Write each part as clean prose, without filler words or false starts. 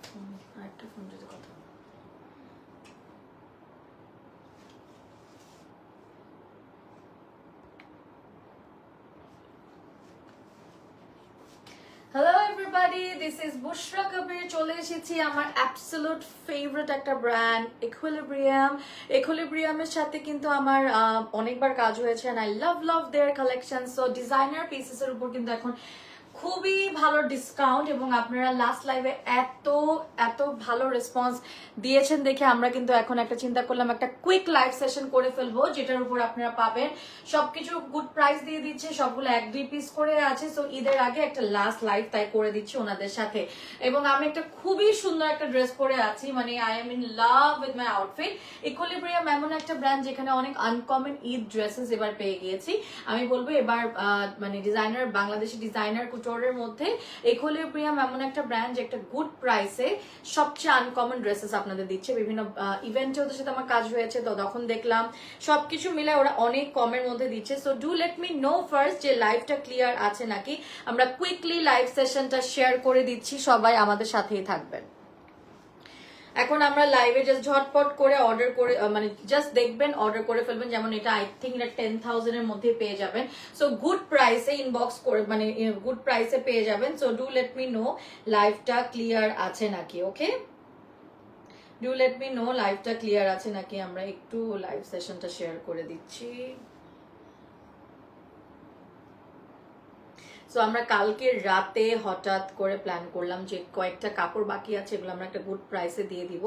আরেকটা ফোন যদি কথা Hello everybody, this is Bushra Kabir. চলে এসেছি আমার অ্যাবসলিউট ফেভারিট একটা ব্র্যান্ড Equilibrium এর সাথে কিন্তু আমার অনেকবার কাজ হয়েছে and I love their collection. So designer pieces এর উপর কিন্তু এখন খুবই ভালো ডিসকাউন্ট এবং আপনারা লাস্ট লাইভে এত ভালো রেসপন্স দিয়েছেন দেখে আমরা কিন্তু এখন একটা চিন্তা করলাম একটা কুইক লাইভ সেশন করে ফেলবো যেটার উপর আপনারা পাবেন সবকিছু গুড প্রাইস দিয়ে দিচ্ছে সবগুলো 1-2 পিস করে আছে সো ঈদের আগে একটা লাস্ট লাইভ তাই করে দিচ্ছি ওনাদের সাথে এবং আমি একটা খুবই সুন্দর একটা ড্রেস পরে আছি মানে I am in love with my outfit Equilibrium এমন একটা ব্র্যান্ড যেখানে অনেক আনকমন ঈদ ড্রেসেস এবার পেয়ে গিয়েছি আমি বলবো এবার মানে ডিজাইনার বাংলাদেশি ডিজাইনার এর মধ্যে Equilibrium এমন একটা ব্র্যান্ড যে একটা গুড প্রাইসে সবচেয়ে আনকমন ড্রেসেস আপনাদের দিচ্ছে বিভিন্ন ইভেন্টে ওদের সাথে আমার কাজ হয়েছে তো তখন দেখলাম সবকিছু মিলে ওরা অনেক কমের মধ্যে দিচ্ছে so do let me no first যে লাইভটা ক্লিয়ার আছে নাকি আমরা কুইকলি লাইভ সেশনটা শেয়ার করে দিচ্ছি সবাই আমাদের সাথেই থাকবেন এখন আমরা লাইভে জাস্ট ঝটপট করে অর্ডার করে মানে জাস্ট দেখবেন অর্ডার করে ফেলবেন যেমন এটা আই থিঙ্ক এটা 10,000 এর মধ্যে পেয়ে যাবেন সো গুড প্রাইসে ইনবক্স করে মানে গুড প্রাইসে পেয়ে যাবেন so do let me no লাইভটা ক্লিয়ার আছে নাকি okay do let me no লাইভটা ক্লিয়ার আছে নাকি আমরা একটু লাইভ সেশনটা শেয়ার করে দিচ্ছি সো আমরা কালকে রাতে হঠাৎ করে প্ল্যান করলাম যে কয়েকটা কাপড় বাকি আছে এগুলো আমরা একটা গুড প্রাইসে দিয়ে দিব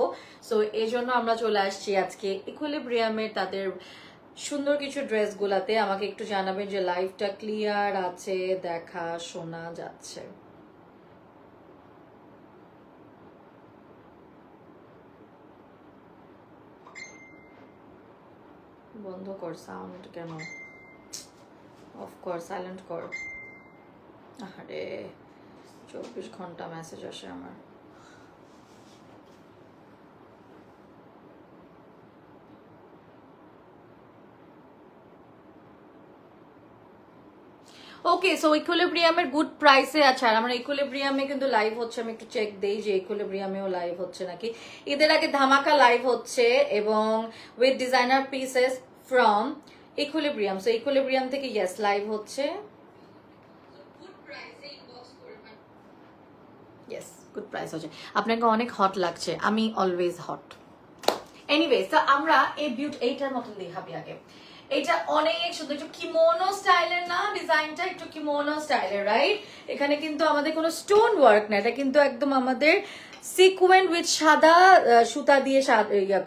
সো এই জন্য আমরা চলে আসছি আজকে Equilibrium এর তাদের সুন্দর কিছু ড্রেসগুলাতে আমাকে একটু জানাবেন যে লাইভটা ক্লিয়ার আছে দেখা শোনা যাচ্ছে বন্ধ কর সাউন্ড কেন অফ কর সাইলেন্ট কর আরে 24 ঘন্টা মেসেজ আসে আমার ওকে সো Equilibrium এর গুড প্রাইসে আছে আর আমরা Equilibrium এ কিন্তু লাইভ হচ্ছে আমি একটু চেক দেই যে Equilibrium এও লাইভ হচ্ছে নাকি ঈদের আগে ধামাকা লাইভ হচ্ছে এবং with designer pieces from Equilibrium so Equilibrium থেকে ইয়েস লাইভ হচ্ছে ইয়েস গুড প্রাইস হচ্ছে আপনাকে অনেক হট লাগছে আমি অলওয়েজ হট এনিওয়েজ তো আমরা এই এইটার মতন দেখাবি আগে এটা অনেক সুন্দর একটু কিমোনো স্টাইলের না ডিজাইনটা একটু কিমোনো স্টাইলের রাইট এখানে কিন্তু আমাদের কোনো স্টোন ওয়ার্ক না এটা কিন্তু একদম আমাদের সিকোয়েন্ট উইথ সাদা সুতা দিয়ে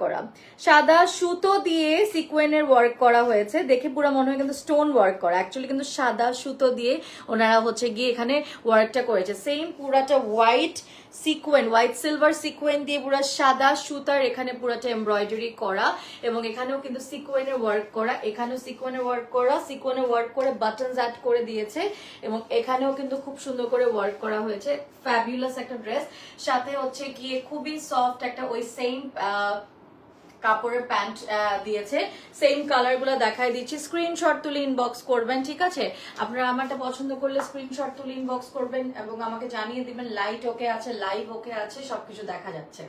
করা সাদা সুতো দিয়ে সিকোয়েনের ওয়ার্ক করা হয়েছে দেখে পুরো মনে হয় কিন্তু স্টোন ওয়ার্ক করা অ্যাকচুয়ালি কিন্তু সাদা সুতো দিয়ে ওনারা হচ্ছে গিয়ে এখানে ওয়ার্কটা করেছে সেম পুরাটা white sequin white silver sequin দিয়ে পুরো সাদা সুতার এখানে পুরোটা এমব্রয়ডারি করা এবং এখানেও কিন্তু সিকোয়েনের ওয়ার্ক করা এখানেও সিকোয়েনের ওয়ার্ক করা সিকোয়েনের ওয়ার্ক করে বাটনস অ্যাড করে দিয়েছে এবং এখানেও কিন্তু খুব সুন্দর করে ওয়ার্ক করা হয়েছে ফ্যাবুলাস একটা ড্রেস সাথে হচ্ছে গিয়ে খুবই সফট একটা ওই সেম কাপড়ের প্যান্ট দিয়েছে সেম কালার গুলো দেখাই দিচ্ছি স্ক্রিনশট তুলে ইনবক্স করবেন ঠিক আছে আপনারা আমারটা পছন্দ করলে স্ক্রিনশট তুলে ইনবক্স করবেন এবং আমাকে জানিয়ে দিবেন লাইট ওকে আছে লাইভ ওকে আছে সবকিছু দেখা যাচ্ছে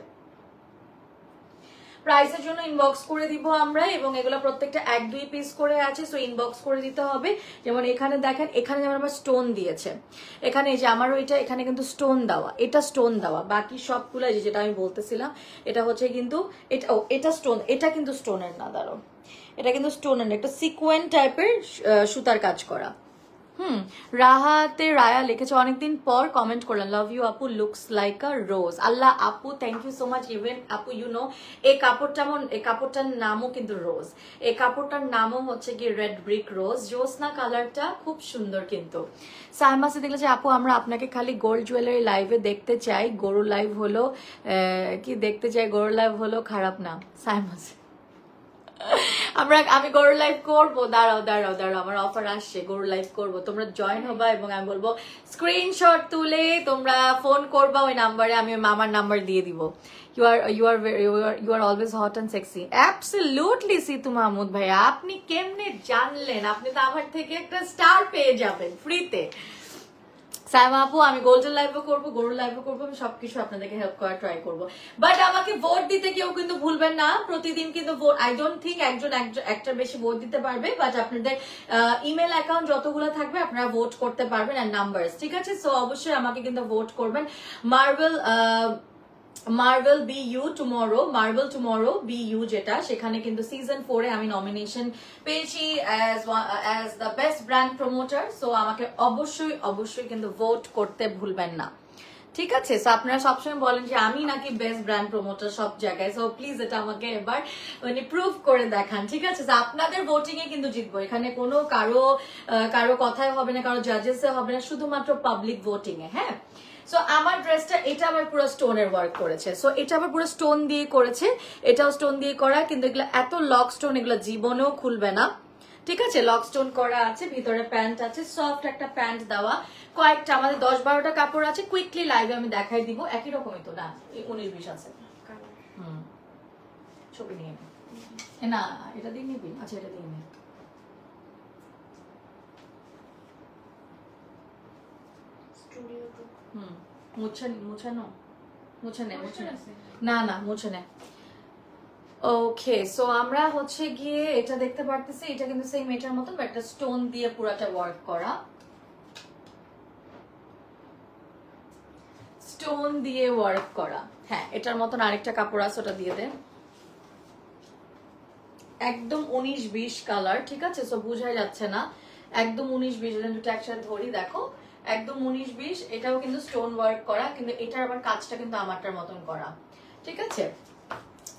প্রাইসের জন্য ইনবক্স করে দিব আমরা এবং এগুলো প্রত্যেকটা 1-2 পিস করে আছে সো ইনবক্স করে দিতে হবে যেমন এখানে দেখেন এখানে যেমন আমার স্টোন দিয়েছে এখানে এই যে আমারও এটা এখানে কিন্তু স্টোন দেওয়া এটা স্টোন দেওয়া বাকি সবগুলো যেটা আমি বলতেছিলাম এটা হচ্ছে কিন্তু এটা স্টোন এটা কিন্তু স্টোনের না দাঁড়ো এটা কিন্তু স্টোনের একটা সিকোয়েন্ট টাইপের সুতার কাজ করা রাহাতে রায়া লিখেছে অনেকদিন পর কমেন্ট করলেন লাভ ইউ আপু looks like a rose Allah আপু thank you so much even আপু ইউ নো এই কাপড়টার নামও কিন্তু রোজ এই কাপড়টার নামও হচ্ছে কি রেড ব্রিক রোজ জ্যোৎস্না কালারটা খুব সুন্দর কিন্তু সাইমাসে দেখলে যে আপু আমরা আপনাকে খালি গোল্ড জুয়েলারি লাইভে দেখতে চাই গরু লাইভ হলো কি দেখতে চাই গরু লাইভ হলো খারাপ না সাইমাসে আমি গরু লাইভ করবো দাঁড়াও আমার অফার আসছে গরু লাইভ করবো তোমরা জয়েন হবা এবং আমি বলবো স্ক্রিনশট তুলে তোমরা ফোন করবা ওই নাম্বারে আমি মামার নাম্বার দিয়ে দিব you are always hot and sexy absolutely situ Mahmud ভাই আপনি কেমনে জানলেন আপনি তো আমার থেকে একটা স্টার পেয়ে যাবেন ফ্রিতে সাইমা আপু আমি গোল্ডেন লাইভও করবো, গরুর লাইভও করবো, আমি সবকিছু আপনাদেরকে হেল্প করার ট্রাই করবো। বাট আমাকে ভোট দিতে কেউ কিন্তু ভুলবেন না, প্রতিদিন কিন্তু ভোট, আই ডোন্ট থিঙ্ক একটার বেশি ভোট দিতে পারবে, বাট আপনাদের ইমেল অ্যাকাউন্ট যতগুলো থাকবে আপনারা ভোট করতে পারবেন এন্ড নাম্বারস, ঠিক আছে? সো অবশ্যই আমাকে কিন্তু ভোট করবেন। Marvel BU tomorrow, Marvel tomorrow BU যেটা, সেখানে কিন্তু সিজন 4 এ আমি নমিনেশন পেয়েছি as the best brand promoter. So আমাকে অবশ্যই কিন্তু ভোট করতে ভুলবেন না, ঠিক আছে? সো আপনারা সবসময় বলেন যে আমি নাকি বেস্ট ব্র্যান্ড প্রমোটার সব জায়গায়, সো প্লিজ এটা আমাকে এবার মানে প্রুভ করে দেখান, ঠিক আছে? আপনাদের ভোটিং এ কিন্তু জিতবো, এখানে কোনো কারো কথাই হবে না, কারো জাজেস হবে না, শুধুমাত্র পাবলিক ভোটিং এ। হ্যাঁ, সো আমার ড্রেসটা এটা আবার পুরো স্টোনের ওয়ার্ক করেছে, সো এটা আবার পুরো স্টোন দিয়ে করেছে, এটাও স্টোন দিয়ে করা, কিন্তু এগুলো এত লক স্টোন, এগুলো জীবনেও খুলবে না, ঠিক আছে? লক স্টোন করা আছে, ভিতরে প্যান্ট আছে, সফট একটা প্যান্ট দেওয়া, কয়েকটা আমাদের 10-12টা কাপড় আছে, কুইকলি লাইভে আমি দেখাই দিব। একই রকমই তো না, 19-20 আছে। ছবি নিয়ে না, এটা দিয়ে নিবি? আচ্ছা এটা দিয়ে নে। মুছে নে। ওকে, সো আমরা হচ্ছে গিয়ে এটা দেখতে পারতেছি, এটা কিন্তু সেম এটার মতন, একটা স্টোন দিয়ে পুরাটা ওয়ার্ক করা, স্টোন দিয়ে ওয়ার্ক করা। হ্যাঁ, এটার মতন আরেকটা কাপড় আছে, ওটা দিয়ে দে। একদম 19-20 কালার, ঠিক আছে? সো বোঝাই যাচ্ছে না, একদম 19-20, দুটো একসাথে ধরি, দেখো একদম 19-20। এটাও কিন্তু স্টোন ওয়ার্ক করা, কিন্তু এটার আবার কাজটা কিন্তু আমারটার মতন করা, ঠিক আছে?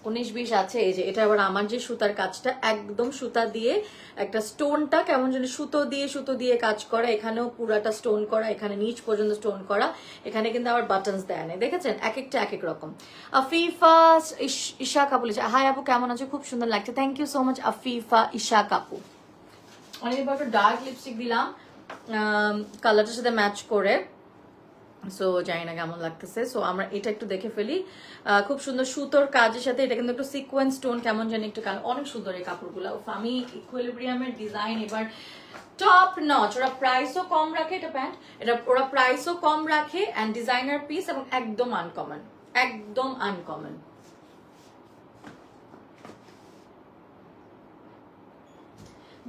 19-20 আছে। এই যে এটা আবার আমার যে সুতার কাজটা, একদম সুতা দিয়ে একটা স্টোনটা কেমন যেন সুতো দিয়ে কাজ করা, এখানেও পুরাটা স্টোন করা, এখানে নিচ পর্যন্ত স্টোন করা, এখানে কিন্তু আবার বাটনস দেয় না, দেখেছেন? এক একটা এক এক রকম। আফিফা ঈশা কাপু, হাই আপু কেমন আছো? খুব সুন্দর লাগছে, thank you so much Afifa Isha কাপু। অনেকবার একটু ডার্ক লিপস্টিক দিলাম কালারটার সাথে ম্যাচ করে, সো জানি না কেমন লাগতেছে। সো আমরা এটা একটু দেখে ফেলি, খুব সুন্দর সুতোর কাজের সাথে এটা কিন্তু একটু সিকোয়েন্স স্টোন কেমন জানি একটু কালার, অনেক সুন্দর এই কাপড়গুলো। আমি ইকুইলিব্রিয়ামের ডিজাইন এবার টপ নচ, ওরা প্রাইসও কম রাখে, এটা প্যান্ট, এটা ওরা প্রাইসও কম রাখে এন্ড ডিজাইনার পিস, এবং একদম আনকমন, একদম আনকমন।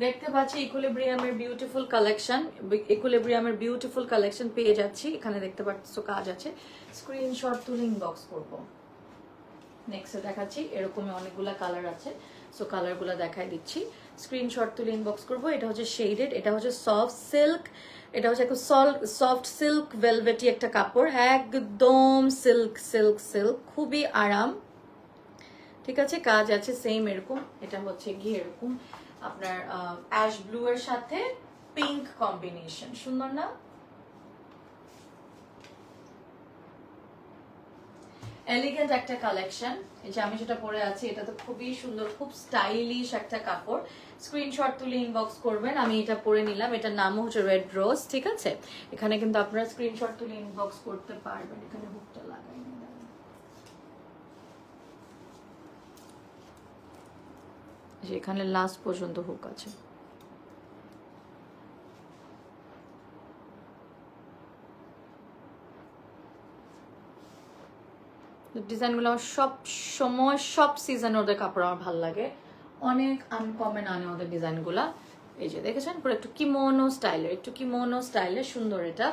দেখতে পাচ্ছি ইকুইলিব্রিয়ামের বিউটিফুল কালেকশন পেয়ে যাচ্ছি, এখানে দেখতে পাচ্ছ কাজ আছে, স্ক্রিনশট তুলে ইনবক্স করবো। নেক্সট দেখাচ্ছি, এরকমই অনেকগুলা কালার আছে, সো কালারগুলো দেখাই দিচ্ছি, স্ক্রিনশট তুলে ইনবক্স করবো। এটা হচ্ছে শেডেড, এটা হচ্ছে সফট সিল্ক, এটা হচ্ছে একটু সফট সিল্ক ভেলভেটি একটা কাপড়, একদম সিল্ক সিল্ক সিল্ক, খুবই আরাম, ঠিক আছে? কাজ আছে সেম এরকম, এটা হচ্ছে গিয়ে এরকম আপনার অ্যাশ ব্লু এর সাথে পিঙ্ক কম্বিনেশন, সুন্দর না? এলিগেন্ট একটা কালেকশন, এই যে আমি যেটা পরে আছি এটা তো খুবই সুন্দর, খুব স্টাইলিশ একটা কাপড়। স্ক্রিনশট তুলে ইনবক্স করবেন, আমি এটা পরে নিলাম, এটার নামও হচ্ছে রেড রোজ, ঠিক আছে? এখানে কিন্তু আপনারা স্ক্রিনশট তুলে ইনবক্স করতে পারবেন। এখানে হুকটা লাগাই, এখানে লাস্ট পর্যন্ত হুক আছে। ডিজাইনগুলো আমার সব সময় সব সিজনে ওদের কাপড় আমার ভালো লাগে, অনেক আনকমন আনে ওদের ডিজাইনগুলা। এই যে দেখেছেন পুরো একটু কিমোনো স্টাইলের সুন্দর এটা,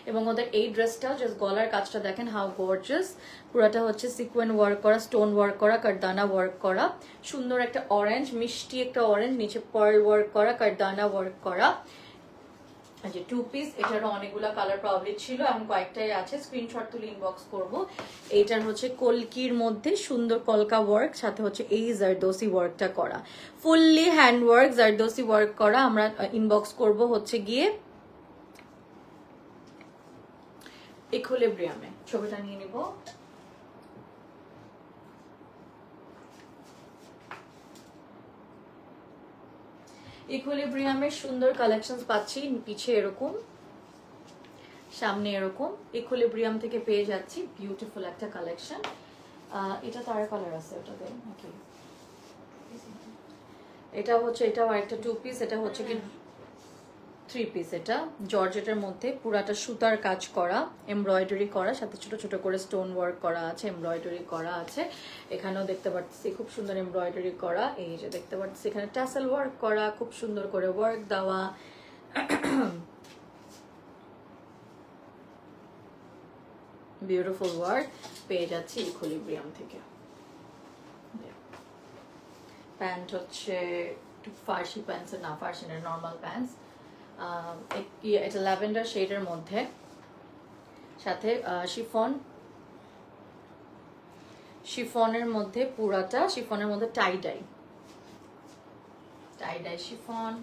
এবং ওদের এই ড্রেসটাও জাস্ট গলার কাজটা দেখেন হাউ গর্জিয়াস, পুরাটা হচ্ছে সিকোয়েন্স ওয়ার্ক করা, স্টোন ওয়ার্ক করা, কারদানা ওয়ার্ক করা, সুন্দর একটা অরেঞ্জ, মিষ্টি একটা অরেঞ্জ, নিচে পার্ল ওয়ার্ক করা, কারদানা ওয়ার্ক করা। যে টু পিস, এটারও অনেকগুলা কালার প্রবলি ছিল, এবং কয়েকটাই আছে, স্ক্রিনশট তুলে ইনবক্স করব। এইটার হচ্ছে কলকির মধ্যে সুন্দর কলকা ওয়ার্ক, সাথে হচ্ছে এই জারদোসি ওয়ার্কটা করা, fully hand work zardozi work করা। আমরা ইনবক্স করব হচ্ছে গিয়ে ইকুইলিব্রিয়ামে, ছবিটা নিয়ে নিব। ইকুইলিব্রিয়ামের সুন্দর কালেকশনস পাচ্ছি, পিছে এরকম, সামনে এরকম, ইকুইলিব্রিয়াম থেকে পেয়ে যাচ্ছি বিউটিফুল একটা কালেকশন। এটা তার কালার আছে, ওটাতে ওকে, এটা হচ্ছে, এটাও আরেকটা টু পিস, এটা হচ্ছে কি থ্রি পিস, এটা জর্জেটের মধ্যে পুরাটা সুতার কাজ করা, এমব্রয়ডারি করা, সাথে ছোট ছোট করে স্টোন ওয়ার্ক করা আছে, এমব্রয়ডারি করা আছে। এখানেও দেখতে পাচ্ছি খুব সুন্দর এমব্রয়ডারি করা, এই যে দেখতে পাচ্ছি এখানে ট্যাসেল ওয়ার্ক করা, খুব সুন্দর করে ওয়ার্ক দেওয়া। বিউটিফুল ওয়ার্ক পেয়ে যাচ্ছি ইকুইলিব্রিয়াম থেকে। প্যান্ট হচ্ছে ফার্সি প্যান্টস, না ফার্সি না, নর্মাল প্যান্টস। এটা ল্যাভেন্ডার শেডের মধ্যে, সাথে শিফনের মধ্যে, পুরাটা শিফনের মধ্যে টাই ডাই শিফন।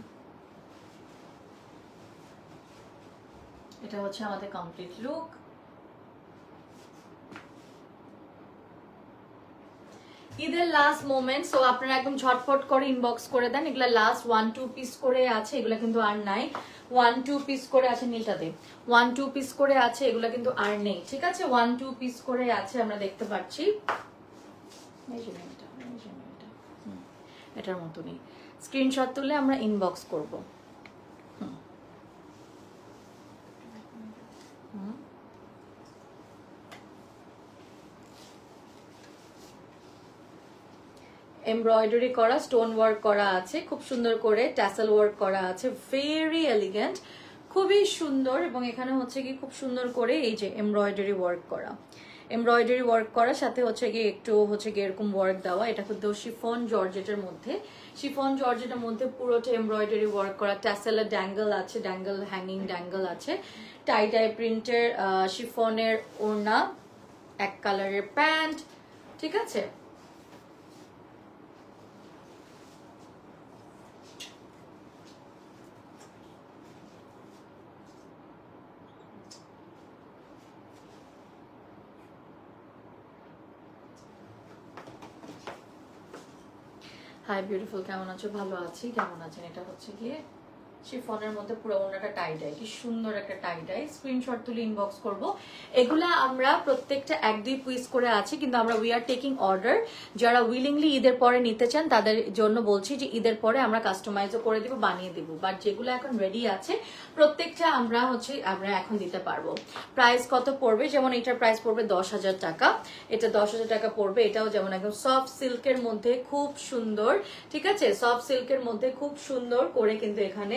এটা হচ্ছে আমাদের কমপ্লিট লুক। ঈদের লাস্ট মোমেন্ট, সো আপনারা একদম ঝটপট করে ইনবক্স করে দেন। এগুলা লাস্ট 1-2 পিস করে আছে, এগুলা কিন্তু আর নাই। 1-2 পিস করে আছে, নীলটা দে, 1-2 পিস করে আছে, এগুলা কিন্তু আর নেই, ঠিক আছে? 1-2 পিস করে আছে, আমরা দেখতে পাচ্ছি। এটার মতনই স্ক্রিনশট তুলে আমরা ইনবক্স করব। এমব্রয়ডারি করা, স্টোন ওয়ার্ক করা আছে, খুব সুন্দর করে ট্যাসেল ওয়ার্ক করা আছে, ভেরি এলিগেন্ট, খুবই সুন্দর। এবং এখানে হচ্ছে কি খুব সুন্দর করে এই যে এমব্রয়ডারি ওয়ার্ক করা, এমব্রয়ডারি ওয়ার্ক করার সাথে হচ্ছে কি একটু হচ্ছে কি এরকম ওয়ার্ক দেওয়া। এটা কিন্তু শিফন জর্জেটের মধ্যে, শিফন জর্জেটের মধ্যে পুরোটা এমব্রয়ডারি ওয়ার্ক করা, ট্যাসেলের ড্যাঙ্গেল আছে, ড্যাঙ্গেল হ্যাঙ্গিং ড্যাঙ্গেল আছে, টাই ডাই প্রিন্টের শিফনের ওড়না, এক কালারের প্যান্ট, ঠিক আছে? হাই বিউটিফুল, কেমন আছো? ভালো আছি, কেমন আছেন? এটা হচ্ছে গিয়ে শিফনের মধ্যে পুরো ওনাটা টাই ডাই, কি সুন্দর একটা টাই ডাই। স্ক্রিনশট তুলে ইনবক্স করব। এগুলা আমরা প্রত্যেকটা 1-2 পিস করে আছে, কিন্তু আমরা উই আর টেকিং অর্ডার। যারা উইলিংলি ঈদের পরে নিতে চান তাদের জন্য বলছি যে ঈদের পরে আমরা কাস্টমাইজও করে দিব, বানিয়ে দিব। বাট যেগুলো এখন রেডি আছে প্রত্যেকটা আমরা এখন দিতে পারবো। প্রাইস কত পড়বে? যেমন এটার প্রাইস পড়বে 10,000 টাকা, এটা 10,000 টাকা পড়বে। এটাও যেমন একদম সফট সিল্কের মধ্যে খুব সুন্দর, ঠিক আছে? সফট সিল্কের মধ্যে খুব সুন্দর করে কিন্তু এখানে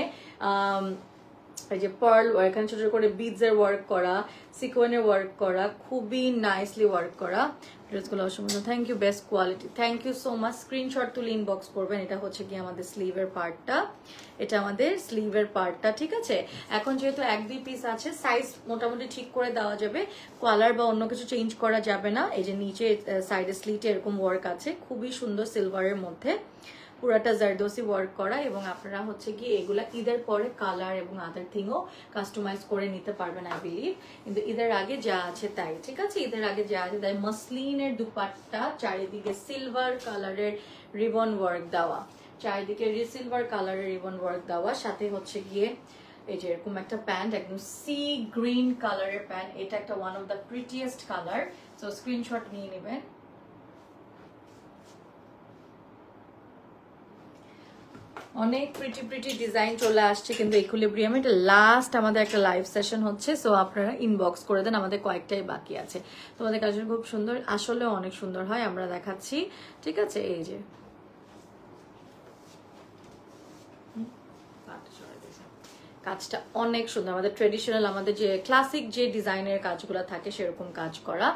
এই যে পার্ল, এখানে ছোট ছোট করে বিডস এর ওয়ার্ক করা, সিকোয়েনের ওয়ার্ক করা, খুবই নাইসলি ওয়ার্ক করা। ড্রেসগুলো অসম্ভব, thank you, best quality, thank you so much. Screenshot তুলে ইনবক্স করবেন। এটা হচ্ছে কি আমাদের স্লিভের পার্টটা, এটা আমাদের স্লিভের পার্টটা, ঠিক আছে? এখন যেহেতু 1-2 পিস আছে, সাইজ মোটামুটি ঠিক করে দেওয়া যাবে, কলার বা অন্য কিছু চেঞ্জ করা যাবে না। এই যে নিচে সাইডে স্লিটে এরকম ওয়ার্ক আছে, খুবই সুন্দর সিলভারের মধ্যে, পুরাটা জারদোসি ওয়ার্ক করা। এবং আপনারা হচ্ছে কি এগুলা ঈদের পরে কালার এবং আদার থিংও কাস্টমাইজ করে নিতে পারবেন আই বিলিভ। কিন্তু ঈদের আগে যা আছে তাই, ঠিক আছে? ঈদের আগে যা আছে তাই। মসলিনের দুপাট্টা, চারিদিকে সিলভার কালারের রিবন ওয়ার্ক দেওয়া, চারিদিকে সিলভার কালারের রিবন ওয়ার্ক দেওয়া, সাথে হচ্ছে গিয়ে এই যে এরকম একটা প্যান্ট, একদম সি গ্রিন কালারের প্যান্ট। এটা একটা one of the prettiest colour, so screenshot নিয়ে নেবেন। অনেক প্রিটি ডিজাইন চলে আসছে, কিন্তু ইকুইলিব্রিয়ামে এটা লাস্ট আমাদের একটা লাইভ সেশন হচ্ছে, সো আপনারা ইনবক্স করে দেন, আমাদের কয়েকটাই বাকি আছে। তোমাদের কালেকশন খুব সুন্দর, আসলে অনেক সুন্দর হয়, আমরা দেখাচ্ছি, ঠিক আছে? এই যে কাজটা অনেক সুন্দর, আমাদের ট্রেডিশনাল, আমাদের যে ক্লাসিক যে ডিজাইনের কাজগুলো থাকে সেরকম কাজ করা,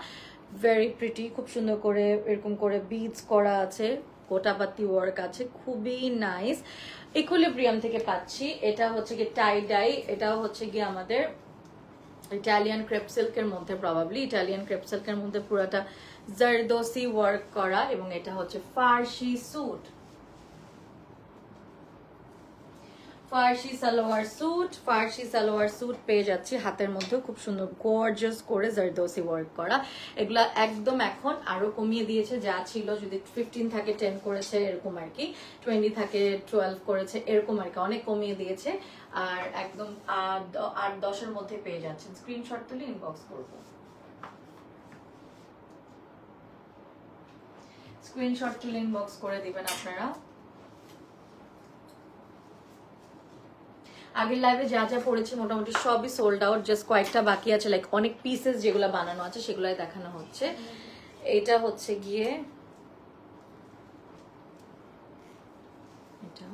ভেরি প্রিটি, খুব সুন্দর করে এরকম করে বিডস করা আছে, গোটাপাতি ওয়ার্ক আছে, খুবই নাইস। ইকুইলিব্রিয়াম থেকে পাচ্ছি, এটা হচ্ছে কি টাই ডাই, এটাও হচ্ছে কি আমাদের ইটালিয়ান ক্রেপ সিল্কের মধ্যে, প্রবাবলি ইটালিয়ান ক্রেপ সিল্কের মধ্যে পুরাটা জারদোসি ওয়ার্ক করা। এবং এটা হচ্ছে ফার্সি স্যুট, ফার্সি সালোয়ার স্যুট পেয়ে যাচ্ছি, হাতের মধ্যে খুব সুন্দর গর্জিয়াস করে জারদোসি ওয়ার্ক করা। এগুলা একদম এখন আরো কমিয়ে দিয়েছে, যা ছিল যদি 15 থাকে 10 করেছে এরকম আর কি, 20 থাকে 12 করেছে এরকম আর কি, অনেক কমিয়ে দিয়েছে। আর একদম 8-10-এর মধ্যে পেয়ে যাচ্ছেন। স্ক্রিনশট তুলে ইনবক্স করবো, স্ক্রিনশট তুলে ইনবক্স করে দিবেন আপনারা। আগের লাইভে যা যা পড়েছি মোটামুটি সবই সোল্ড আউট, জাস্ট কয়েকটা বাকি আছে, লাইক অনেক পিসেস যেগুলো বানানো আছে সেগুলাই দেখানো হচ্ছে। এটা হচ্ছে গিয়ে এটা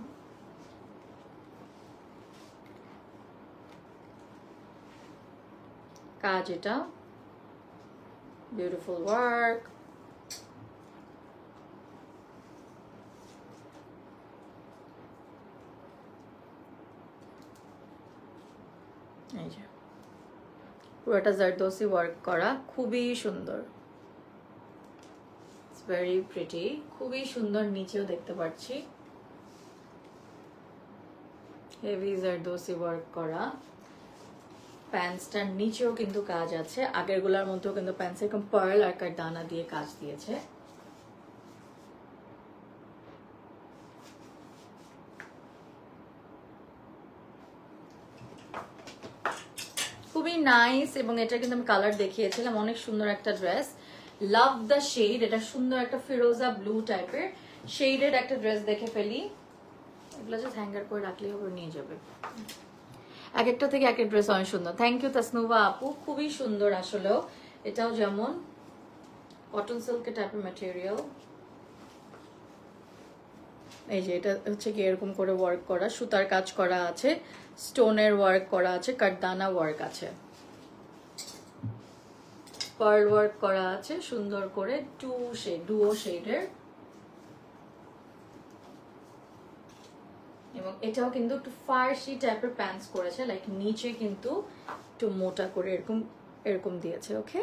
কাজ, এটা বিউটিফুল ওয়ার্ক। এই যে পুরোটা জারদোসি ওয়ার্ক করা, খুবই সুন্দর, ইটস ভেরি প্রিটি, খুবই সুন্দর। নিচেও দেখতে পাচ্ছি হেভি জারদোসি ওয়ার্ক করা। প্যান্টসটার নিচেও কিন্তু কাজ আছে, আগের গুলার মধ্যেও কিন্তু প্যান্টস এরকম পার্ল আর কারদানা দিয়ে কাজ দিয়েছে। খুবই নাইস, এবং এটা কিন্তু আমি কালার দেখিয়েছিলাম, অনেক সুন্দর একটা ড্রেস। লাভ দ্য শেড, এটা সুন্দর একটা ফিরোজা ব্লু টাইপের শেডের একটা ড্রেস। দেখে ফেলি, এগুলো জাস্ট হ্যাঙ্গার করে রাখলেই হবে, নিয়ে যাবে। এক একটা থেকে এক এক ড্রেস অনেক সুন্দর। থ্যাংক ইউ তাসনুভা আপু, খুবই সুন্দর আসলেও। এটাও যেমন কটন সিল্কের টাইপের ম্যাটেরিয়াল। এই যে এটা হচ্ছে কি এরকম করে ওয়ার্ক করা, সুতার কাজ করা আছে, স্টোনের ওয়ার্ক করা আছে, কারদানা ওয়ার্ক আছে, পার্ল ওয়ার্ক করা আছে সুন্দর করে, ডুও শেডের। এবং এটাও কিন্তু একটু ফার্সি টাইপের প্যান্টস করেছে, লাইক নিচে কিন্তু একটু মোটা করে এরকম এরকম দিয়েছে। ওকে,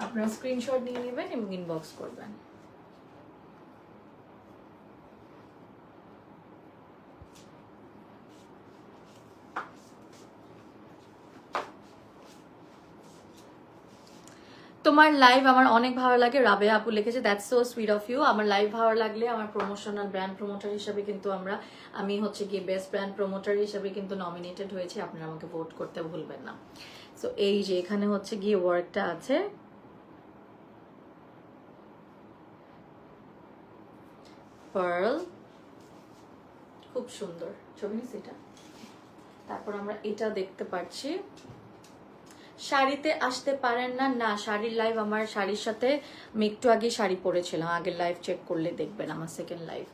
আপনারা স্ক্রিনশট নিয়ে নেবেন এবং ইনবক্স করবেন। তোমার লাইভ আমার অনেক ভালো লাগে, রাবেয়া আপু লিখেছে, that's so sweet of you. আমার লাইভ ভালো লাগলে আমার প্রমোশনাল ব্র্যান্ড প্রমোটার হিসেবে কিন্তু আমি হচ্ছে গিয়ে বেস্ট ব্র্যান্ড প্রমোটার হিসেবে কিন্তু নমিনেটেড হয়েছি, আপনারা আমাকে ভোট করতে ভুলবেন না। সো এই যে এখানে হচ্ছে গিয়ে ওয়ার্কটা আছে, পার্ল, খুব সুন্দর ছবি নিচ্ছি এটা। তারপর আমরা এটা দেখতে পাচ্ছি, শাড়িতে আসতে পারেন না? না, শাড়ির লাইভ আমার শাড়ির সাথে আমি একটু আগে শাড়ি পরেছিলাম, আগের লাইভ চেক করলে দেখবেন আমার সেকেন্ড লাইভ।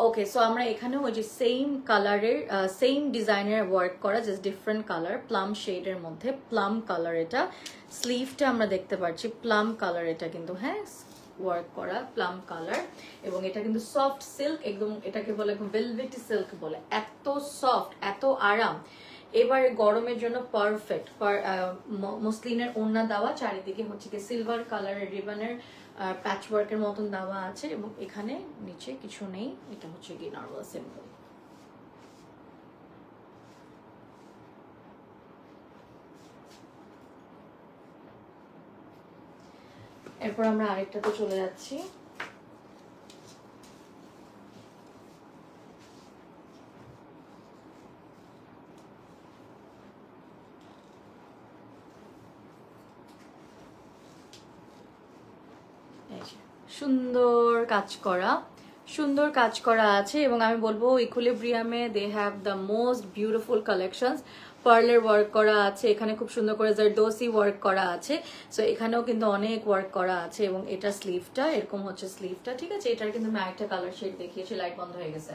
ওকে, সো আমরা এখানেও ওই যে সেম কালারের সেম ডিজাইনের ওয়ার্ক করা, জাস্ট ডিফারেন্ট কালার, প্লাম শেডের মধ্যে প্লাম কালার। এটা স্লিভটা আমরা দেখতে পাচ্ছি প্লাম কালার, এটা কিন্তু হ্যাঁ ওয়ার্ক করা প্লাম কালার। এবং এটা কিন্তু সফট সিল্ক, একদম এটাকে বলে ভেলভেটি সিল্ক বলে, এত সফট, এত আরাম। এবারে গরমের জন্য পারফেক্ট। মসলিনের ওড়না দেওয়া, চারিদিকে হচ্ছে কি সিলভার কালারের রিবনের প্যাচ ওয়ার্কের মতন দেওয়া আছে, এবং এখানে নিচে কিছু নেই, এটা হচ্ছে কি নরমাল সিম্পল। এরপর আমরা আরেকটাতে চলে যাচ্ছি। সুন্দর কাজ করা, সুন্দর কাজ করা আছে, এবং আমি বলবো ইকুইলিব্রিয়ামে they have the most beautiful collections. পার্লের ওয়ার্ক করা আছে, এখানে খুব সুন্দর করে জারদোসি ওয়ার্ক করা আছে। সো এখানেও কিন্তু অনেক ওয়ার্ক করা আছে, এবং এটা স্লিভটা এরকম হচ্ছে স্লিভটা, ঠিক আছে। এটার কিন্তু আমি আরেকটা কালার শেড দেখিয়েছি, লাইট বন্ধ হয়ে গেছে,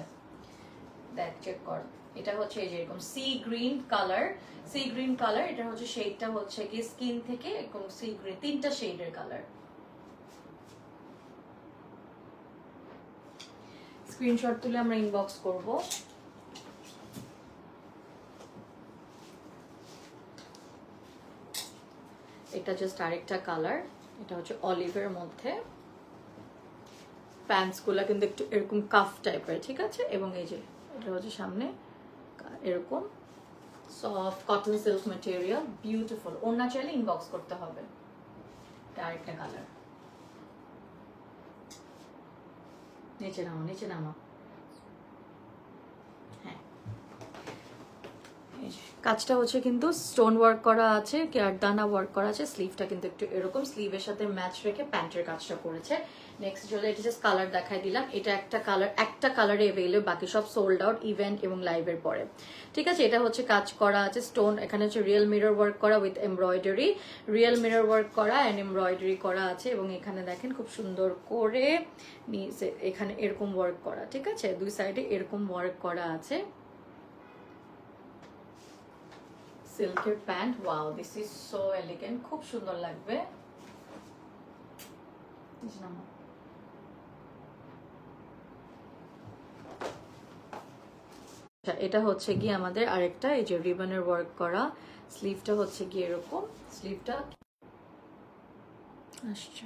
দেখ চেক কর। এটা হচ্ছে এই যে এরকম sea green colour, sea green colour, এটা হচ্ছে শেডটা হচ্ছে কি স্কিন থেকে এরকম সি গ্রিন, তিনটা শেডের কালার। স্ক্রিনশট তুলে আমরা ইনবক্স করব। এটা জাস্ট আরেকটা কালার, এটা হচ্ছে অলিভের মধ্যে। প্যান্টস গুলা কিন্তু একটু এরকম কাফ টাইপের, ঠিক আছে। এবং এই যে এটা হচ্ছে সামনে এরকম soft cotton silk material, beautiful. ওড়না চাইলে ইনবক্স করতে হবে। এটা আরেকটা কালার, নিচে নামো, নিচে নামো। হ্যাঁ, কাজটা হচ্ছে কিন্তু স্টোন ওয়ার্ক করা আছে, দানা ওয়ার্ক করা আছে, স্লিভটা কিন্তু একটু এরকম স্লিভের সাথে ম্যাচ রেখে প্যান্টের কাজটা করেছে। নেক্সট চলে এটা জাস্ট কালার দেখাই দিলাম, এটা একটা কালারে অ্যাভেলেবল, বাকি সব সোল্ড আউট ইভেন্ট এবং লাইভের পরে। ঠিক আছে, এটা হচ্ছে কাজ করা আছে স্টোন, এখানে হচ্ছে রিয়েল মিরর ওয়ার্ক করা with embroidery, real mirror work করা অ্যান্ড এমব্রয়ডারি করা আছে। এবং এখানে দেখেন খুব সুন্দর করে এখানে এরকম ওয়ার্ক করা, ঠিক আছে, দুই সাইডে এরকম ওয়ার্ক করা আছে। সিল্কের pant, wow this is so elegant, খুব সুন্দর লাগবে। এটা হচ্ছে গিয়ে আমাদের আরেকটা এই যে রিবনের ওয়ার্ক করা, স্লিভটা হচ্ছে গিয়ে এরকম, স্লিভটা আসছে।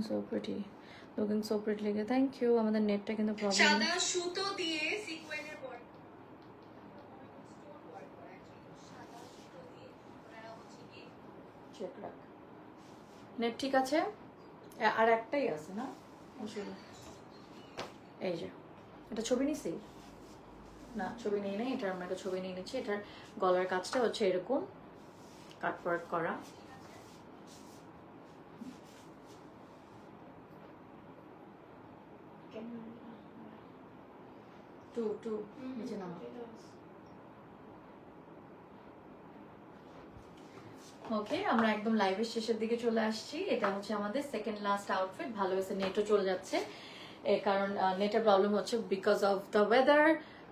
So pretty, looking so pretty লাগে, থ্যাংক ইউ। আমাদের নেটটা কিন্তু প্রবলেম, সাদা সুতো দিয়ে সিকোয়েন্সের ওয়ার্ক, স্টোন ওয়ার্ক করা, সাদা সুতো দিয়ে ওনারা হচ্ছে কি চেক রাখ। নেট ঠিক আছে, আর একটাই আছে না আসলে, এই যে এটা ছবি নিছি না, ছবি নেই না, এটা আমরা একটা ছবি নিয়ে নিচ্ছি। এটার গলার কাজটা হচ্ছে এরকম কাট ওয়ার্ক করা, নিচে নামা। ওকে, আমরা একদম লাইভের শেষের দিকে চলে আসছি। এটা হচ্ছে আমাদের সেকেন্ড লাস্ট আউটফিট। ভালো হয়েছে নেটও চলে যাচ্ছে, কারণ নেটের প্রবলেম হচ্ছে বিকজ অফ দ্য ওয়েদার,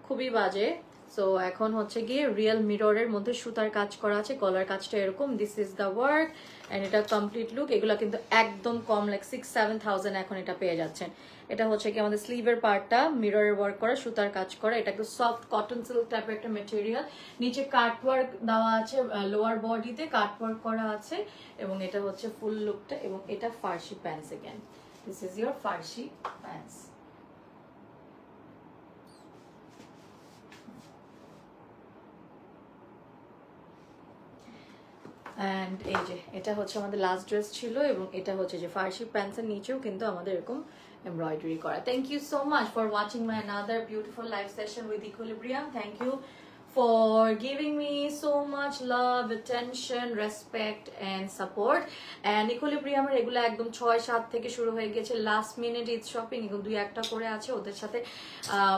খুবই বাজে। সো এখন হচ্ছে গিয়ে রিয়েল মিররের মধ্যে সুতার কাজ করা আছে, গলার কাজটা এরকম, this is the work and এটা কমপ্লিট লুক। এগুলো কিন্তু একদম কম, লাইক 6-7,000 এখন এটা পেয়ে যাচ্ছেন। এটা হচ্ছে কি আমাদের স্লিভের পার্টটা মিররের ওয়ার্ক করা, সুতার কাজ করা, এটা একটু সফট কটন সিল্ক টাইপের একটা মেটেরিয়াল, নিচে কাট ওয়ার্ক দেওয়া আছে, লোয়ার বডিতে কাট ওয়ার্ক করা আছে। এবং এটা হচ্ছে ফুল লুকটা, এবং এটা farshi pants again, this is your farshi pants. And এই যে এটা হচ্ছে আমাদের লাস্ট ড্রেস ছিল, এবং এটা হচ্ছে যে ফার্সি প্যান্টসের নিচেও কিন্তু আমাদের এরকম এমব্রয়ডারি করা। Thank you so much for watching my another beautiful live session with Equilibrium. Thank you for giving me so much love, attention, respect and support. And Equilibrium এর এগুলো একদম 6-7 থেকে শুরু হয়ে গেছে, লাস্ট মিনিট ঈদ শপিং, এগুলো 2-1টা করে আছে। ওদের সাথে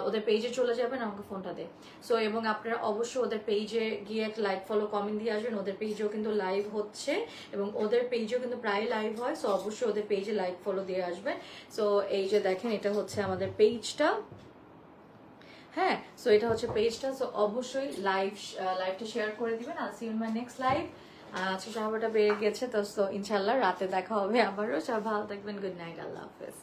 ওদের পেজে চলে যাবেন, আমাকে ফোনটা দে। সো এবং আপনারা অবশ্যই ওদের পেজে গিয়ে একটা লাইক ফলো কমেন্ট দিয়ে আসবেন। ওদের পেজেও কিন্তু লাইভ হচ্ছে, এবং ওদের পেজেও কিন্তু প্রায় লাইভ হয়। সো অবশ্যই ওদের পেজে লাইক ফলো দিয়ে আসবেন। সো এই যে দেখেন, এটা হচ্ছে আমাদের পেজটা, হ্যাঁ। সো এটা হচ্ছে পেজটা, সো অবশ্যই লাইভটা শেয়ার করে দিবেন। আর see you in my next live. আজকে সাহাবাটা বেড়ে গেছে, তো ইনশাল্লাহ রাতে দেখা হবে আবারও। সব ভালো থাকবেন, গুড নাইট, আল্লাহ হাফেজ।